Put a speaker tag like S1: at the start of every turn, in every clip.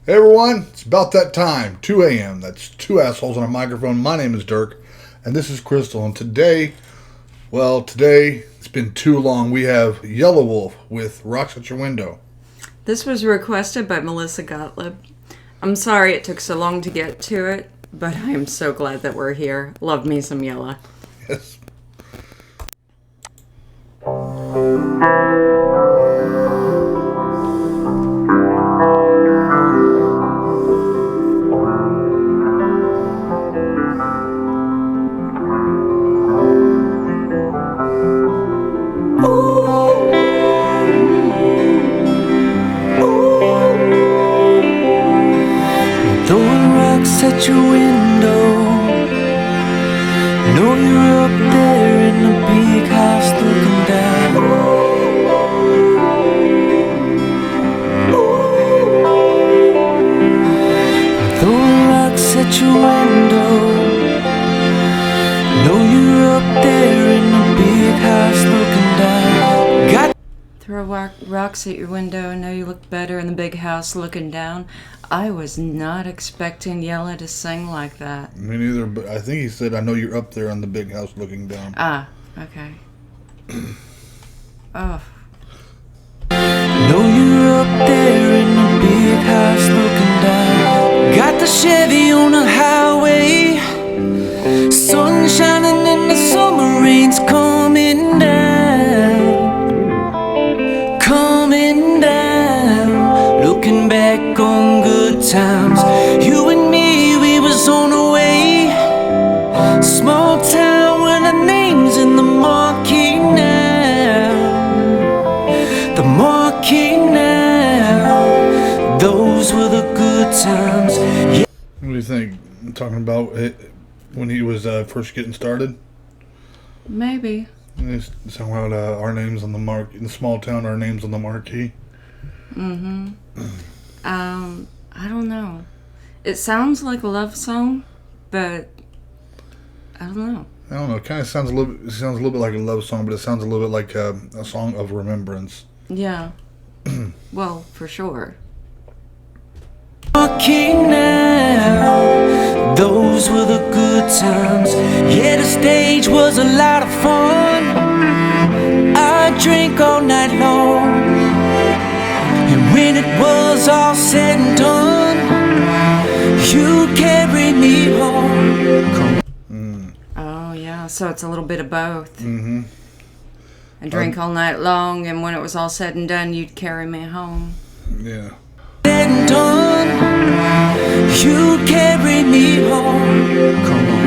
S1: Hey everyone, it's about that time, 2 a.m. That's two assholes on a microphone. My name is Dirk, and this is Crystal. And today it's been too long. We have Yelawolf with Rocks at Your Window.
S2: This was requested by Melissa Gottlieb. I'm sorry it took so long to get to it, but I am so glad that we're here. Love me some Yela.
S1: Yes.
S3: At your window, know you're up there in the big house looking down. Throwing rocks at your window, know you're up there in the big house looking down.
S2: Throw rocks at your window, know you look better in the big house looking down. I was not expecting Yela to sing like that.
S1: Me neither, but I think he said, I know you're up there on the big house looking down.
S2: Ah, okay. Oh.
S3: Know you're up there in the big house looking down. Got the Chevy on the highway, sun shining and the summer rain's coming down. Coming down, looking back on good times. You and me, we was on the way. Small town where the name's in the marquee now. The marquee now. Those were the good times. Yeah.
S1: What do you think? Talking about it when he was first getting started?
S2: Maybe.
S1: Somehow our names on the mark in the small town, our names on the marquee.
S2: Mm-hmm. I don't know. It sounds like a love song, but I don't know.
S1: I don't know. It kind of sounds a little bit like a love song, but it sounds a little bit like a song of remembrance.
S2: Yeah. Well, for sure.
S3: Marquee now. Those were the good times. Yeah, the stage was a lot of fun. I drank all night long. And when it was all said and done, you carried me home.
S2: Oh, yeah. So it's a little bit of both.
S1: Mm-hmm.
S2: I drank all night long, and when it was all said and done, you'd carry me home.
S1: Yeah.
S3: Said and done, you carried me home. Come on.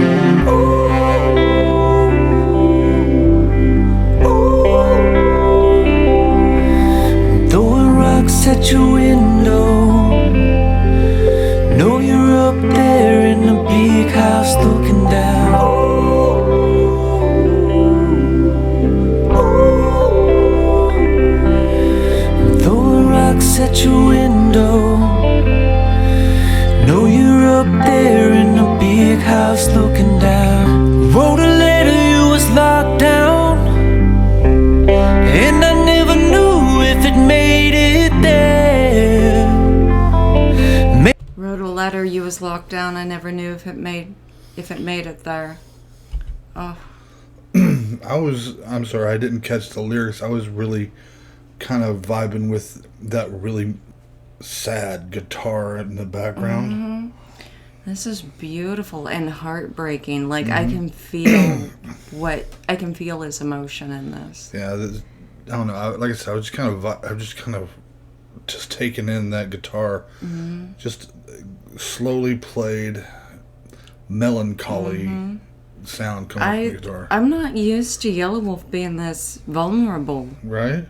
S3: At your window, know you're up there in the big house looking down. Throwing rocks at your window, know you're up there in the big house looking down. Wrote a letter, you was locked down, and I never knew if it made it there.
S2: Wrote a letter, you was locked down. I never knew if it made it there. Oh.
S1: I'm sorry, I didn't catch the lyrics. I was really kind of vibing with that really sad guitar in the background.
S2: Mm-hmm. This is beautiful and heartbreaking. Like, mm-hmm. I can feel his emotion in this.
S1: Yeah, I don't know. Like I said, I was just kind of taking in that guitar,
S2: mm-hmm.
S1: just slowly played, melancholy
S2: mm-hmm.
S1: sound coming from the guitar.
S2: I'm not used to Yelawolf being this vulnerable.
S1: Right?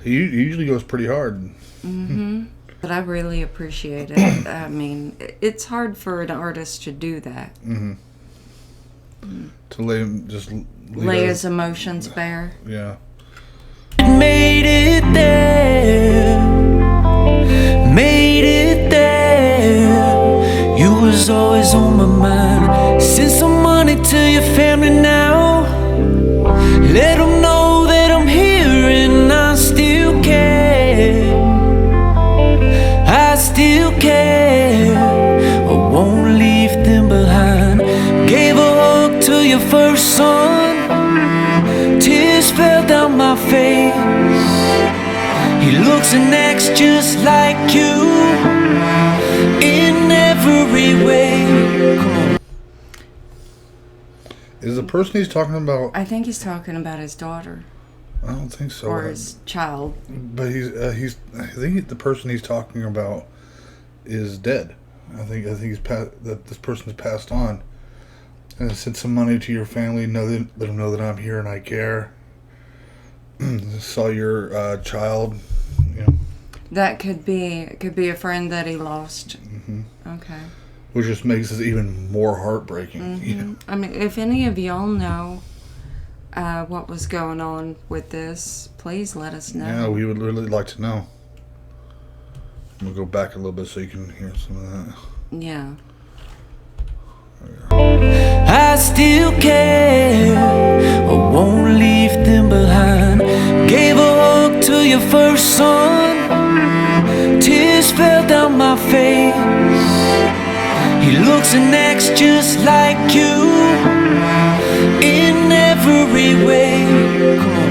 S1: He usually goes pretty hard.
S2: Mm-hmm. But I really appreciate it. I mean, it's hard for an artist to do that.
S1: Mm-hmm. To
S2: lay his emotions bare.
S1: Yeah.
S3: Made it there. Made it there. You was always on my mind. Send some money to your family now. Let them know that I'm here and I still care. I still care. care, I won't leave them behind. Gave a hug to your first son, tears fell down my face. He looks and acts just like you in every way. Come on.
S1: Is the person he's talking about?
S2: I think he's talking about his daughter
S1: I don't think so.
S2: or his child.
S1: But he's. I think the person he's talking about is dead. I think he's that this person's passed on. And send some money to your family. Let them know that I'm here and I care. Saw your child. You know,
S2: That could be a friend that he lost.
S1: mm-hmm.
S2: Okay.
S1: Which just makes it even more heartbreaking.
S2: Mm-hmm.
S1: You know?
S2: I mean, if any of y'all know what was going on with this, please let us know.
S1: Yeah, we would really like to know. I'm gonna go back a little bit so you can hear some of that.
S2: Yeah.
S3: I still care, I won't leave them behind. Gave a hug to your first son, tears fell down my face. He looks and acts just like you in every way. Come on.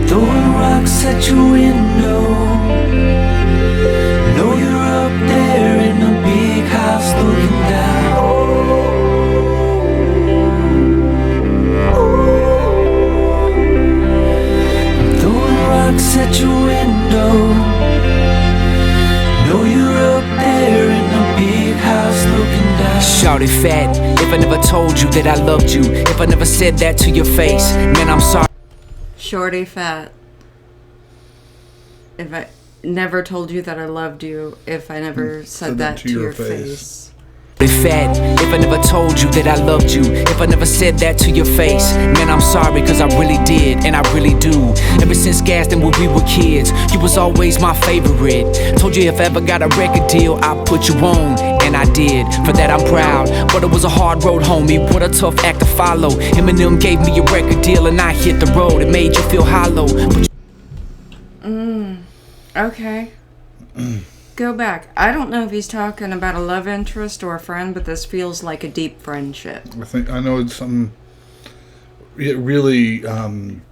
S3: Throwing rocks at your window. Know you're up there in a big house looking down. Throwing rocks at your window. Know you're up there in a big house looking down. Shawty fat, if I never told you that I loved you, if I never said that to your face, man, I'm sorry.
S2: Shorty fat. If I never told you that I loved you, if I never said that to your face.
S3: Fat, if I never told you that I loved you, if I never said that to your face, man, I'm sorry, cause I really did, and I really do. Ever since Gaston, when we were kids, you was always my favorite. Told you if I ever got a record deal, I'd put you on, and I did. For that I'm proud, but it was a hard road, homie. What a tough act to follow. Eminem gave me a record deal, and I hit the road. It made you feel hollow. But
S2: Okay. Go back. I don't know if he's talking about a love interest or a friend, but this feels like a deep friendship.
S1: I know it's something. It really.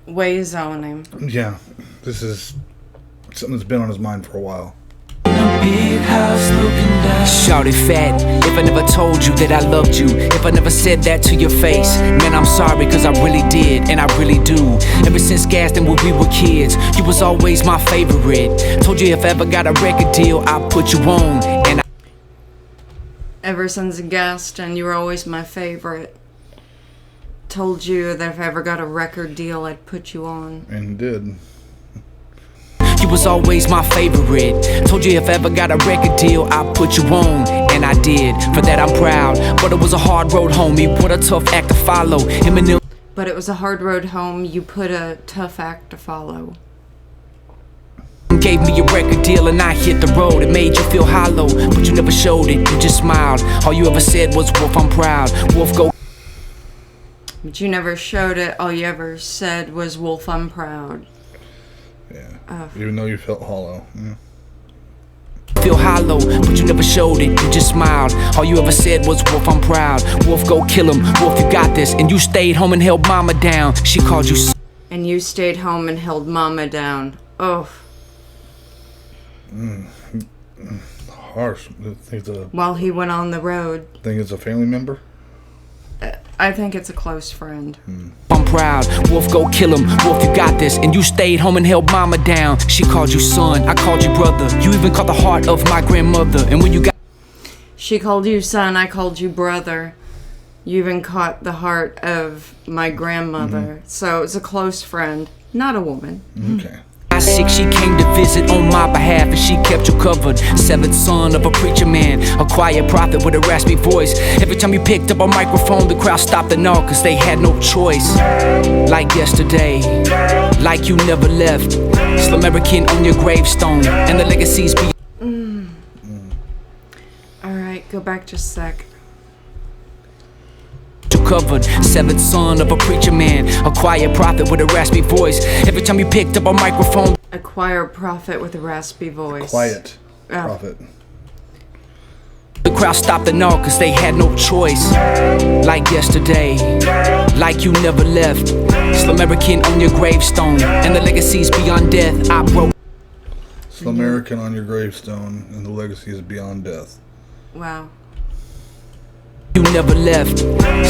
S2: Weighs on him.
S1: Yeah, this is something that's been on his mind for a while.
S3: big house looking down. Shawty fat, if I never told you that I loved you, if I never said that to your face, man, I'm sorry, cause I really did, and I really do. Ever since Gaston, when we were kids, you was always my favorite. Told you if I ever got a record deal, I'd put you on, and
S2: ever since Gaston, you were always my favorite. Told you that if I ever got a record deal, I'd put you on.
S1: And did.
S3: you was always my favorite. Told you if I ever got a record deal, I'd put you on, and I did. For that I'm proud, but it was a hard road, homie. What a tough act to follow. Eminem.
S2: But it was a hard road home. You put a tough act to follow.
S3: Gave me a record deal and I hit the road. It made you feel hollow, but you never showed it. You just smiled. All you ever said was, Wolf, I'm proud. Wolf, go.
S2: But you never showed it. All you ever said was, Wolf, I'm proud.
S1: Yeah. Even though you felt hollow. Yeah.
S3: Feel hollow, but you never showed it. You just smiled. All you ever said was, Wolf, I'm proud. Wolf, go kill him. Wolf, you got this. And you stayed home and held mama down. She called you.
S2: And you stayed home and held mama down. Oh.
S1: Harsh.
S2: While he went on the road.
S1: Think it's a family member?
S2: I think it's a close friend.
S3: I'm proud. Wolf, go kill him. Wolf, you got this. And you stayed home and held mama down. She called you son. I called you brother. You even caught the heart of my grandmother. And when you got.
S2: She called you son. I called you brother. You even caught the heart of my grandmother. So it's a close friend, not a woman.
S1: Okay.
S3: Sick, she came to visit on my behalf and she kept you covered. Seventh son of a preacher man, a quiet prophet with a raspy voice. Every time you picked up a microphone, the crowd stopped and all, cause they had no choice. Like yesterday, like you never left. Still American on your gravestone, and the legacies be.
S2: Alright, go back just a sec.
S3: covered. Seventh son of a preacher man, a quiet prophet with a raspy voice. Every time you picked up a microphone,
S2: A choir prophet with a raspy voice.
S1: Quiet prophet.
S3: the crowd stopped and all cause they had no choice. Like yesterday, like you never left. Slumerican on your gravestone, and the legacies beyond death. I broke
S1: Slumerican on your gravestone, and the legacy is beyond death.
S2: Wow.
S3: You never left.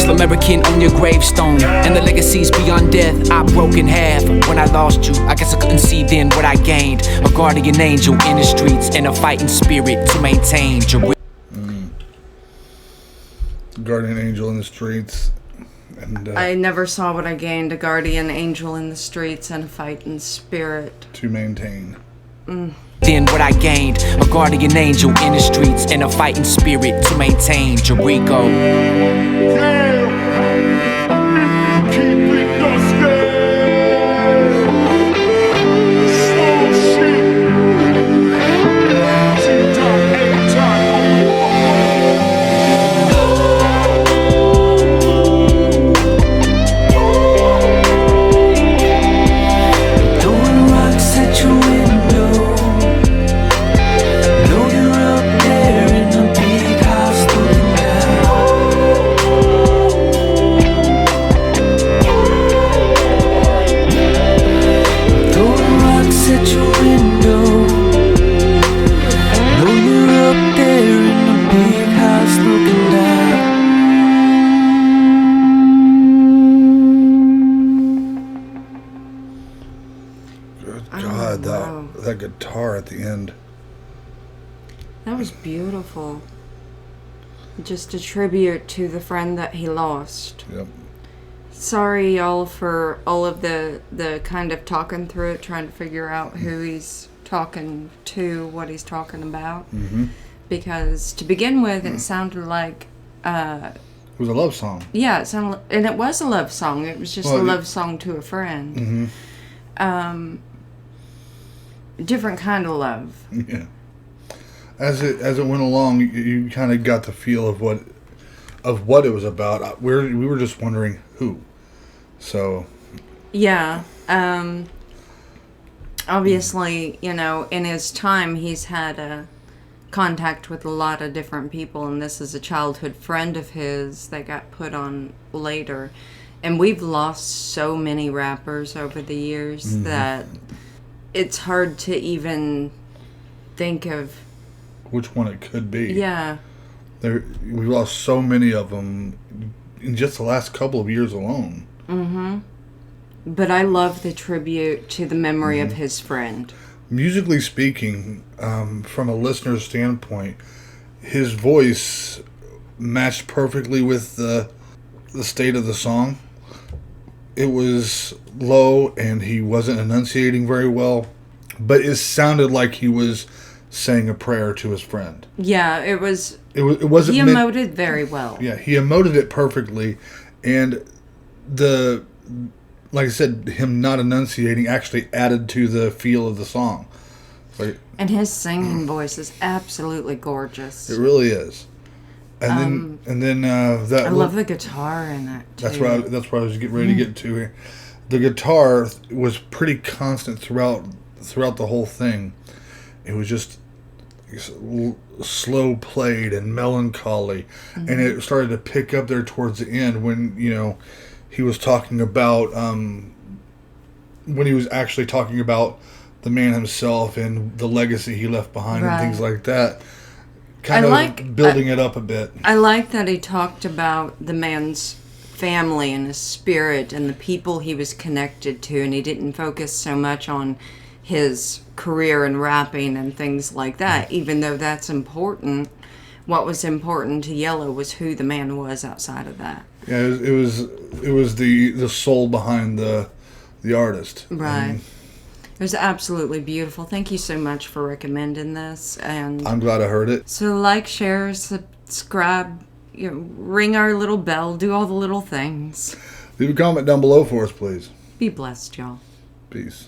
S3: Slumerican on your gravestone, and the legacies beyond death. I broke in half when I lost you. I guess I couldn't see then what I gained. A guardian angel in the streets, and a fighting spirit to maintain.
S1: Guardian angel in the streets. And
S2: I never saw what I gained. A guardian angel in the streets and a fighting spirit.
S1: to maintain.
S3: Then what I gained, a guardian angel in the streets, and a fighting spirit to maintain. Jericho.
S4: Throwing rocks at your window. Know you're up there in the big house looking down. Throwing rocks at your window. Know you're up there in the big house looking down.
S1: Good
S2: Oh,
S1: God,
S2: wow.
S1: that guitar at the end.
S2: That was beautiful. Just a tribute to the friend that he lost.
S1: Yep.
S2: Sorry, y'all, for all of the kind of talking through it, trying to figure out who he's talking to, what he's talking about.
S1: Mm-hmm.
S2: Because to begin with, it sounded like,
S1: It was a love song.
S2: yeah, it sounded, and it was a love song. It was just
S1: Well,
S2: a love song to a friend.
S1: Mm-hmm.
S2: Different kind of love.
S1: Yeah. As it went along, you kind of got the feel of what it was about. We were just wondering who. So
S2: Yeah. Obviously, you know, in his time, he's had contact with a lot of different people, and this is a childhood friend of his that got put on later. And we've lost so many rappers over the years that it's hard to even think of.
S1: which one it could be?
S2: Yeah.
S1: We lost so many of them in just the last couple of years alone.
S2: But I love the tribute to the memory of his friend.
S1: Musically speaking, from a listener's standpoint, his voice matched perfectly with the state of the song. It was low and he wasn't enunciating very well, but it sounded like he was saying a prayer to his friend.
S2: Yeah, it was.
S1: It wasn't
S2: He
S1: meant-
S2: emoted very well.
S1: Yeah, he emoted it perfectly, and like I said, him not enunciating actually added to the feel of the song. Like,
S2: And his singing voice is absolutely gorgeous.
S1: it really is. And then that
S2: I love the guitar in that too.
S1: that's what I was getting ready to get to here. The guitar was pretty constant throughout the whole thing. It was just slow played and melancholy, and it started to pick up there towards the end when he was talking about when he was actually talking about the man himself and the legacy he left behind and things like that. Kind of building it up a bit.
S2: I like that he talked about the man's family and his spirit and the people he was connected to, and he didn't focus so much on his career in rapping and things like that, even though that's important. What was important to Yela was who the man was outside of that.
S1: Yeah, it was the soul behind the artist.
S2: Right. It was absolutely beautiful. Thank you so much for recommending this. And
S1: I'm glad I heard it.
S2: so like, share, subscribe, ring our little bell, do all the little things.
S1: Leave a comment down below for us, please.
S2: Be blessed, y'all.
S1: Peace.